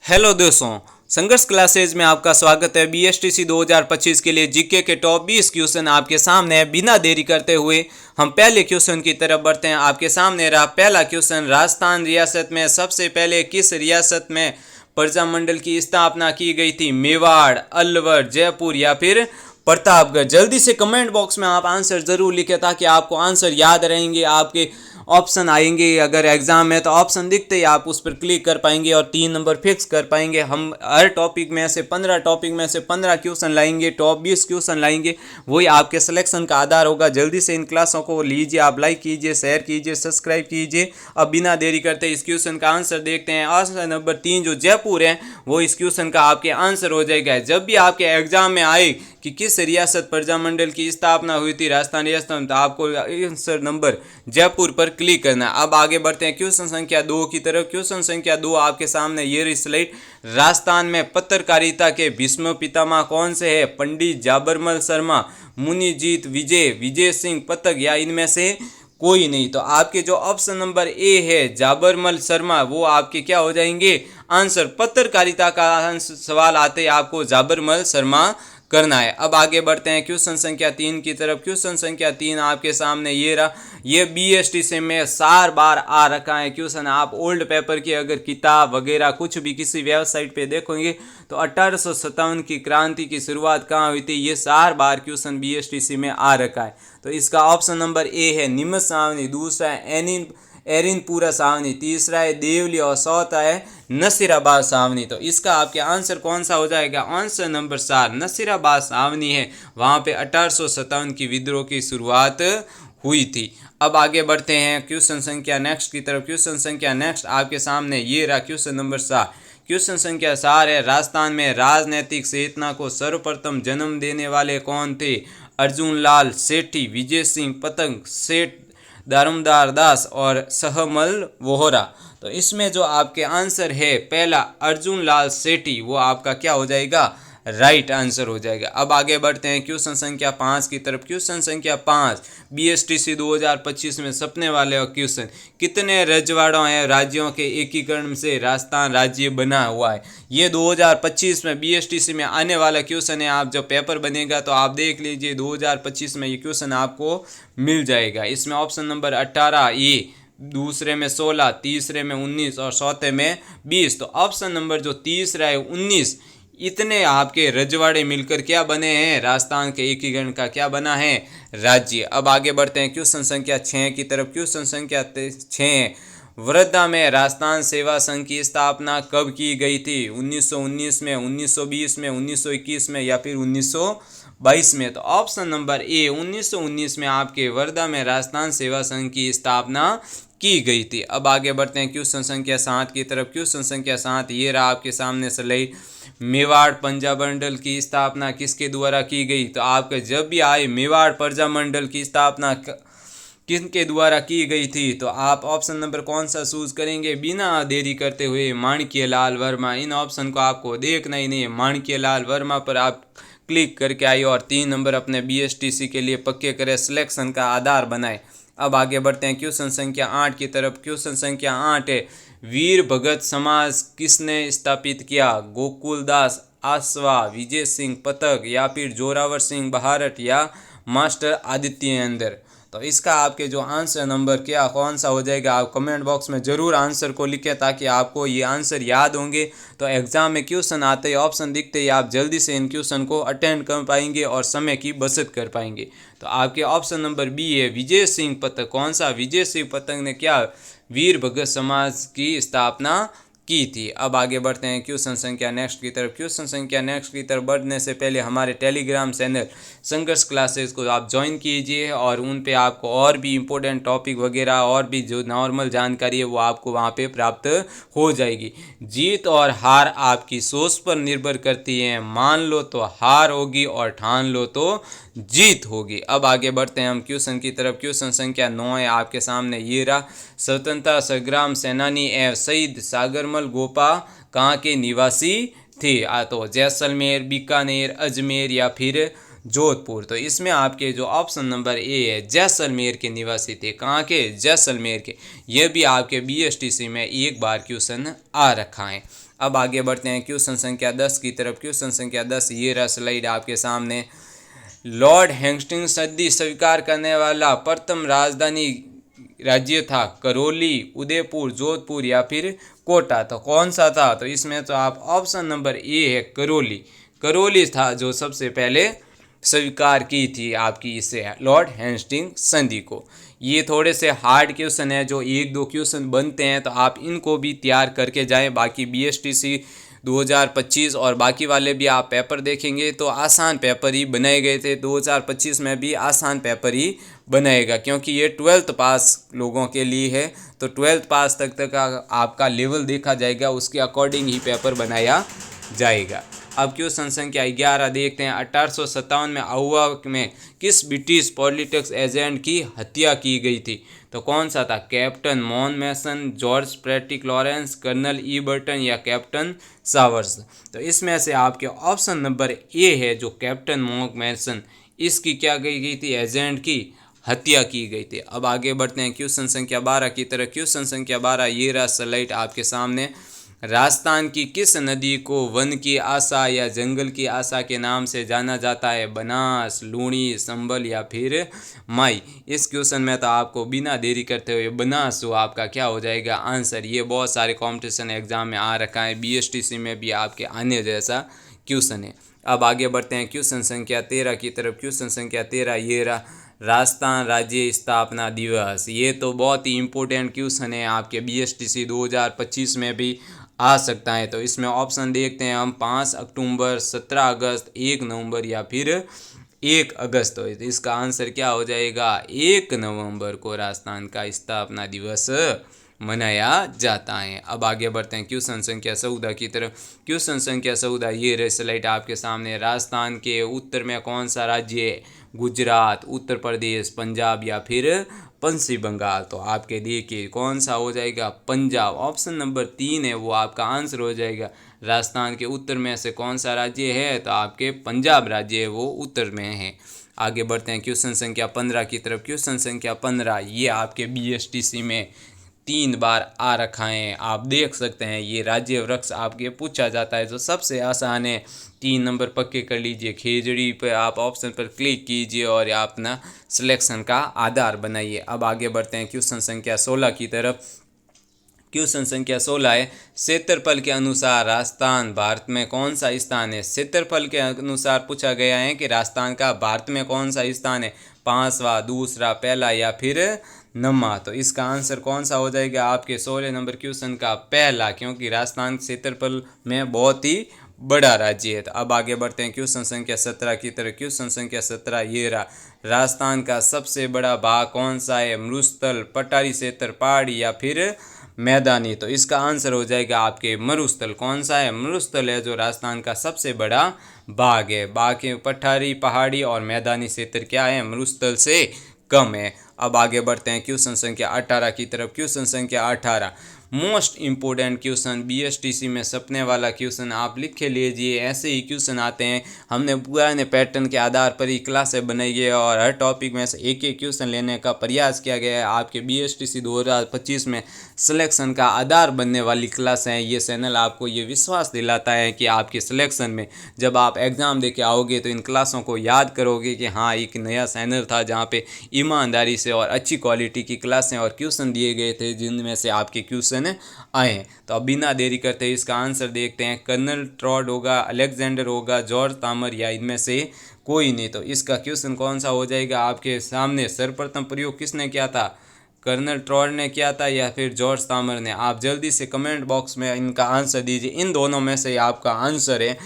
Hello दोस्तों, संघर्ष classes में आपका स्वागत है। बीएसटीसी 2025 के लिए जीके के टॉप 20 क्वेश्चन आपके सामने है। बिना देरी करते हुए हम पहले क्वेश्चन की तरफ बढ़ते हैं। आपके सामने रहा पहला क्वेश्चन, राजस्थान रियासत में सबसे पहले किस रियासत में प्रजामंडल की स्थापना की गई थी? मेवाड़, अलवर, जयपुर या फिर प्रतापगढ़? जल्दी से कमेंट बॉक्स में आप आंसर जरूर लिखें ताकि आपको आंसर याद रहेंगे। आपके ऑप्शन आएंगे, अगर एग्जाम है तो ऑप्शन दिखते ही आप उस पर क्लिक कर पाएंगे और 3 नंबर फिक्स कर पाएंगे। हम हर टॉपिक में से 15 क्वेश्चन लाएंगे, टॉप 20 क्वेश्चन लाएंगे, वही आपके सिलेक्शन का आधार होगा। जल्दी से इन क्लासों को लीजिए, आप लाइक कीजिए, शेयर कीजिए, सब्सक्राइब कीजिए। अब बिना देरी करते इस क्वेश्चन का आंसर देखते हैं। ऑप्शन नंबर 3 जो जयपुर है वो इस क्वेश्चन का आपके आंसर हो जाएगा। जब भी आपके एग्जाम में आए कि किस रियासत प्रजामंडल की स्थापना हुई थी राजस्थान रियासत में, तो आपको आंसर नंबर जयपुर पर क्लिक करना। अब आगे बढ़ते हैं क्वेश्चन संख्या 2 की तरफ। क्वेश्चन संख्या 2 आपके सामने ये रही स्लाइड। राजस्थान में पत्रकारिता के भीष्म पितामह कौन से है? पंडित जाबरमल शर्मा, मुनिजीत विजय, विजय सिंह पतक या इनमें से कोई नहीं? तो आपके जो ऑप्शन नंबर ए है जाबरमल शर्मा, वो आपके क्या हो जाएंगे आंसर। पत्रकारिता का सवाल आते ही आपको जाबरमल शर्मा करना है। अब आगे बढ़ते हैं क्वेश्चन संख्या 3 की तरफ। क्वेश्चन संख्या 3 आपके सामने ये रहा। ये बीएसटीसी में 4 बार आ रखा है क्वेश्चन। आप ओल्ड पेपर की अगर किताब वगैरह कुछ भी किसी वेबसाइट पे देखोगे तो 1857 की क्रांति की शुरुआत कहाँ हुई थी, ये 4 बार क्वेश्चन बीएसटीसी में आ रखा है। तो इसका ऑप्शन नंबर ए है निमच सावनी, दूसरा है एरिनपुरा सावनी, तीसरा है देवली और चौथा है नसीराबाद सावनी। तो इसका आपके आंसर कौन सा हो जाएगा? आंसर नंबर 4 नसीराबाद सावनी है। वहाँ पे 1857 की विद्रोह की शुरुआत हुई थी। अब आगे बढ़ते हैं क्वेश्चन संख्या नेक्स्ट की तरफ। क्वेश्चन संख्या नेक्स्ट आपके सामने ये रहा क्वेश्चन नंबर 4। क्वेश्चन संख्या 4 है, राजस्थान में राजनीतिक चेतना को सर्वप्रथम जन्म देने वाले कौन थे? अर्जुन लाल सेठी, विजय सिंह पतंग, सेठ दारोमदार दास और सहमल वोहरा। तो इसमें जो आपके आंसर है पहला अर्जुन लाल सेठी, वो आपका क्या हो जाएगा? राइट आंसर हो जाएगा। अब आगे बढ़ते हैं क्वेश्चन संख्या 5 की तरफ। क्वेश्चन संख्या 5 बीएसटीसी 2025 में सपने वाले क्वेश्चन, कितने रजवाड़ों हैं राज्यों के एकीकरण से राजस्थान राज्य बना हुआ है? ये 2025 में बीएसटीसी में आने वाला क्वेश्चन है। आप जब पेपर बनेगा तो आप देख लीजिए 2025 में ये क्वेश्चन आपको मिल जाएगा। इसमें ऑप्शन नंबर 18 ए, दूसरे में 16, तीसरे में 19 और चौथे में 20। तो ऑप्शन नंबर जो तीसरा है 19, इतने आपके रजवाड़े मिलकर क्या बने हैं? राजस्थान के एकीकरण का क्या बना है? राज्य। अब आगे बढ़ते हैं क्वेश्चन संख्या 6 की तरफ। क्वेश्चन संख्या 6, वर्धा में राजस्थान सेवा संघ की स्थापना कब की गई थी? 1919 में, 1920 में, 1921 में या फिर 1922 में? तो ऑप्शन नंबर ए 1919 में आपके वर्धा में राजस्थान सेवा संघ की स्थापना की गई थी। अब आगे बढ़ते हैं क्वेश्चन संख्या 7 की तरफ। क्वेश्चन संख्या 7 ये रहा आपके सामने स्लाइड। मेवाड़ प्रजामंडल की स्थापना किसके द्वारा की गई? तो आपके जब भी आए मेवाड़ प्रजामंडल की स्थापना किनके द्वारा की गई थी, तो आप ऑप्शन नंबर कौन सा चूज करेंगे? बिना देरी करते हुए माणिक्यलाल वर्मा। इन ऑप्शन को आपको देखना ही नहीं है, माणिक्यलाल वर्मा पर आप क्लिक करके आइए और 3 नंबर अपने बीएसटीसी के लिए पक्के करें, सिलेक्शन का आधार बनाए। अब आगे बढ़ते हैं क्वेश्चन संख्या 8 की तरफ। क्वेश्चन संख्या 8 है, वीर भगत समाज किसने स्थापित किया? गोकुलदास आसवा, विजय सिंह पतक या फिर जोरावर सिंह बहारट या मास्टर आदित्येंद्र? तो इसका आपके जो आंसर नंबर क्या कौन सा हो जाएगा? आप कमेंट बॉक्स में ज़रूर आंसर को लिखें ताकि आपको ये आंसर याद होंगे। तो एग्ज़ाम में क्वेश्चन आते ही ऑप्शन दिखते ही आप जल्दी से इन क्वेश्चन को अटेंड कर पाएंगे और समय की बचत कर पाएंगे। तो आपके ऑप्शन नंबर बी है विजय सिंह पतक। कौन सा? विजय सिंह पतक ने क्या वीर भगत समाज की स्थापना की थी। अब आगे बढ़ते हैं क्वेश्चन संख्या नेक्स्ट की तरफ। क्वेश्चन संख्या नेक्स्ट की तरफ बढ़ने से पहले हमारे टेलीग्राम चैनल संघर्ष क्लासेस को आप ज्वाइन कीजिए और उन पे आपको और भी इम्पोर्टेंट टॉपिक वगैरह और भी जो नॉर्मल जानकारी है वो आपको वहाँ पे प्राप्त हो जाएगी। जीत और हार आपकी सोच पर निर्भर करती है, मान लो तो हार होगी और ठान लो तो जीत होगी। अब आगे बढ़ते हैं हम क्वेश्चन की तरफ। क्वेश्चन संख्या 9 है आपके सामने ये रहा। स्वतंत्रता संग्राम सेनानी एवं शहीद सागरमल गोपा कहाँ के निवासी थे? तो जैसलमेर, बीकानेर, अजमेर या फिर जोधपुर? तो इसमें आपके जो ऑप्शन नंबर ए है जैसलमेर के निवासी थे। कहाँ के? जैसलमेर के। ये भी आपके बीएसटीसी में एक बार क्वेश्चन आ रखा है। अब आगे बढ़ते हैं क्वेश्चन संख्या 10 की तरफ। क्वेश्चन संख्या 10 ये रहा स्लाइड आपके सामने। लॉर्ड हेस्टिंग्स संधि स्वीकार करने वाला प्रथम राजधानी राज्य था करौली, उदयपुर, जोधपुर या फिर कोटा। तो कौन सा था? तो इसमें तो आप ऑप्शन नंबर ए है करौली। करौली था जो सबसे पहले स्वीकार की थी आपकी इसे लॉर्ड हेस्टिंग्स संधि को। ये थोड़े से हार्ड क्वेश्चन है, जो एक दो क्वेश्चन बनते हैं तो आप इनको भी तैयार करके जाएं। बाकी बीएसटीसी 2025 और बाकी वाले भी आप पेपर देखेंगे तो आसान पेपर ही बनाए गए थे। 2025 में भी आसान पेपर ही बनाएगा, क्योंकि ये 12th पास लोगों के लिए है। तो 12th पास तक का आपका लेवल देखा जाएगा, उसके अकॉर्डिंग ही पेपर बनाया जाएगा। अब क्वेश्चन संख्या 11 देखते हैं। 1857 में आउवा में किस ब्रिटिश पॉलिटिक्स एजेंट की हत्या की गई थी? तो कौन सा था? कैप्टन मॉन मैसन, जॉर्ज फ्रेडरिक लॉरेंस, कर्नल ई बर्टन या कैप्टन सावर्स। तो इसमें से आपके ऑप्शन नंबर ए है जो कैप्टन मॉन मैसन, इसकी क्या गई थी? एजेंट की हत्या की गई थी। अब आगे बढ़ते हैं क्वेश्चन संख्या 12 की तरह। क्वेश्चन संख्या 12 ये रहा स्लाइड आपके सामने। राजस्थान की किस नदी को वन की आशा या जंगल की आशा के नाम से जाना जाता है? बनास, लूणी, संबल या फिर माई। इस क्वेश्चन में तो आपको बिना देरी करते हुए बनास हो आपका क्या हो जाएगा आंसर। ये बहुत सारे कंपटीशन एग्जाम में आ रखा है, बीएसटीसी में भी आपके आने जैसा क्वेश्चन है। अब आगे बढ़ते हैं क्वेश्चन संख्या 13 की तरफ। क्वेश्चन संख्या 13 ये रहा राजस्थान राज्य स्थापना दिवस। ये तो बहुत ही इम्पोर्टेंट क्वेश्चन है, आपके बीएसटीसी 2025 में भी आ सकता है। तो इसमें ऑप्शन देखते हैं हम 5 अक्टूबर, 17 अगस्त, 1 नवंबर या फिर 1 अगस्त। तो इसका आंसर क्या हो जाएगा? 1 नवंबर को राजस्थान का स्थापना दिवस मनाया जाता है। अब आगे बढ़ते हैं क्वेश्चन संख्या 14 की तरफ। क्वेश्चन संख्या 14 ये रही स्लाइड आपके सामने। राजस्थान के उत्तर में कौन सा राज्य है? गुजरात, उत्तर प्रदेश, पंजाब या फिर पश्चिम बंगाल। तो आपके देखिए कौन सा हो जाएगा? पंजाब। ऑप्शन नंबर 3 है वो आपका आंसर हो जाएगा। राजस्थान के उत्तर में से कौन सा राज्य है? तो आपके पंजाब राज्य है वो उत्तर में है। आगे बढ़ते हैं क्वेश्चन संख्या 15 की तरफ। क्वेश्चन संख्या 15 ये आपके बीएसटीसी में 3 बार आ रखा है, आप देख सकते हैं। ये राज्य वृक्ष आपके पूछा जाता है जो सबसे आसान है। 3 नंबर पक्के कर लीजिए। खेजड़ी पे आप ऑप्शन पर क्लिक कीजिए और आप अपना सिलेक्शन का आधार बनाइए। अब आगे बढ़ते हैं क्वेश्चन संख्या 16 की तरफ। क्वेश्चन संख्या 16 है क्षेत्रफल के अनुसार राजस्थान भारत में कौन सा स्थान है? क्षेत्रफल के अनुसार पूछा गया है कि राजस्थान का भारत में कौन सा स्थान है? 5वां, दूसरा, पहला या फिर नम्मा। तो इसका आंसर कौन सा हो जाएगा आपके 16 नंबर क्वेश्चन का? पहला, क्योंकि राजस्थान क्षेत्रफल में बहुत ही बड़ा राज्य है। तो अब आगे बढ़ते हैं क्वेश्चन संख्या 17 की तरफ। क्वेश्चन संख्या 17 ये रहा राजस्थान का सबसे बड़ा भाग कौन सा है? मरुस्थल, पठारी क्षेत्र, पहाड़ी या फिर मैदानी। तो इसका आंसर हो जाएगा आपके मरुस्थल। कौन सा है? मरुस्थल है जो राजस्थान का सबसे बड़ा भाग है। बाकी पठारी, पहाड़ी और मैदानी क्षेत्र क्या है? मरुस्थल से कम है। अब आगे बढ़ते हैं क्वेश्चन संख्या 18 की तरफ। क्वेश्चन संख्या 18 मोस्ट इम्पोर्टेंट क्वेश्चन, बीएसटीसी में सपने वाला क्वेश्चन आप लिख के लीजिए। ऐसे ही क्वेश्चन आते हैं, हमने पुराने पैटर्न के आधार पर ही क्लासें बनाई है और हर टॉपिक में से एक एक क्वेश्चन लेने का प्रयास किया गया है। आपके बीएसटीसी 2025 में सिलेक्शन का आधार बनने वाली क्लास हैं। ये चैनल आपको ये विश्वास दिलाता है कि आपके सिलेक्शन में जब आप एग्ज़ाम दे के आओगे तो इन क्लासों को याद करोगे कि हाँ एक नया चैनल था जहाँ पे ईमानदारी से और अच्छी क्वालिटी की क्लासें और क्वेश्चन दिए गए थे जिनमें से आपके क्वेश्चन आए। तो अब बिना देरी करते इसका आंसर देखते हैं। कर्नल ट्रॉड होगा, अलेक्जेंडर होगा, जॉर्ज तामर या इनमें से कोई नहीं। तो इसका क्वेश्चन कौन सा हो जाएगा आपके सामने? सर्वप्रथम प्रयोग किसने किया था? कर्नल ट्रॉड ने किया था या फिर जॉर्ज तामर ने? आप जल्दी से कमेंट बॉक्स में इनका आंसर दीजिए। इन दोनों में से आपका आंसर है।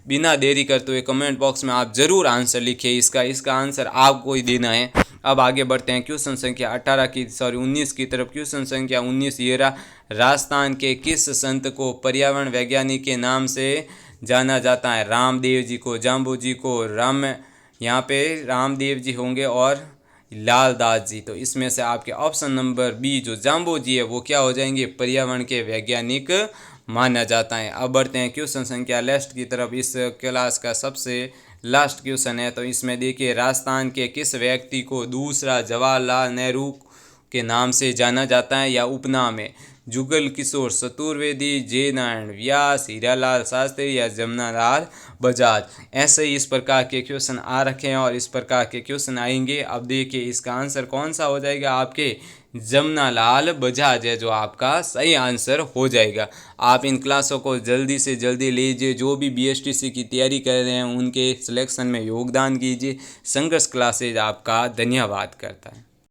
बिना देरी करते हुए कमेंट बॉक्स में आप ज़रूर आंसर लिखिए। इसका आंसर आपको ही देना है। अब आगे बढ़ते हैं क्वेश्चन संख्या 19 की तरफ। क्वेश्चन संख्या 19 ये रहा राजस्थान के किस संत को पर्यावरण वैज्ञानिक के नाम से जाना जाता है? रामदेव जी को, जाम्बू जी को, यहाँ पे रामदेव जी होंगे और लालदास जी। तो इसमें से आपके ऑप्शन नंबर बी जो जाम्बू जी है वो क्या हो जाएंगे? पर्यावरण के वैज्ञानिक माना जाता है। अब बढ़ते हैं क्वेश्चन संख्या लास्ट की तरफ। इस क्लास का सबसे लास्ट क्वेश्चन है। तो इसमें देखिए राजस्थान के किस व्यक्ति को दूसरा जवाहरलाल नेहरू के नाम से जाना जाता है या उपनाम है? जुगल किशोर चतुर्वेदी, जे नारायण व्यास, हीरालाल शास्त्री या जमुनालाल बजाज। ऐसे ही इस प्रकार के क्वेश्चन आ रखे हैं और इस प्रकार के क्वेश्चन आएंगे। अब देखिए इसका आंसर कौन सा हो जाएगा, आपके जमुनालाल बजाज है जो आपका सही आंसर हो जाएगा। आप इन क्लासों को जल्दी से जल्दी लीजिए। जो भी बीएसटीसी की तैयारी कर रहे हैं उनके सिलेक्शन में योगदान कीजिए। संघर्ष क्लासेज आपका धन्यवाद करता है।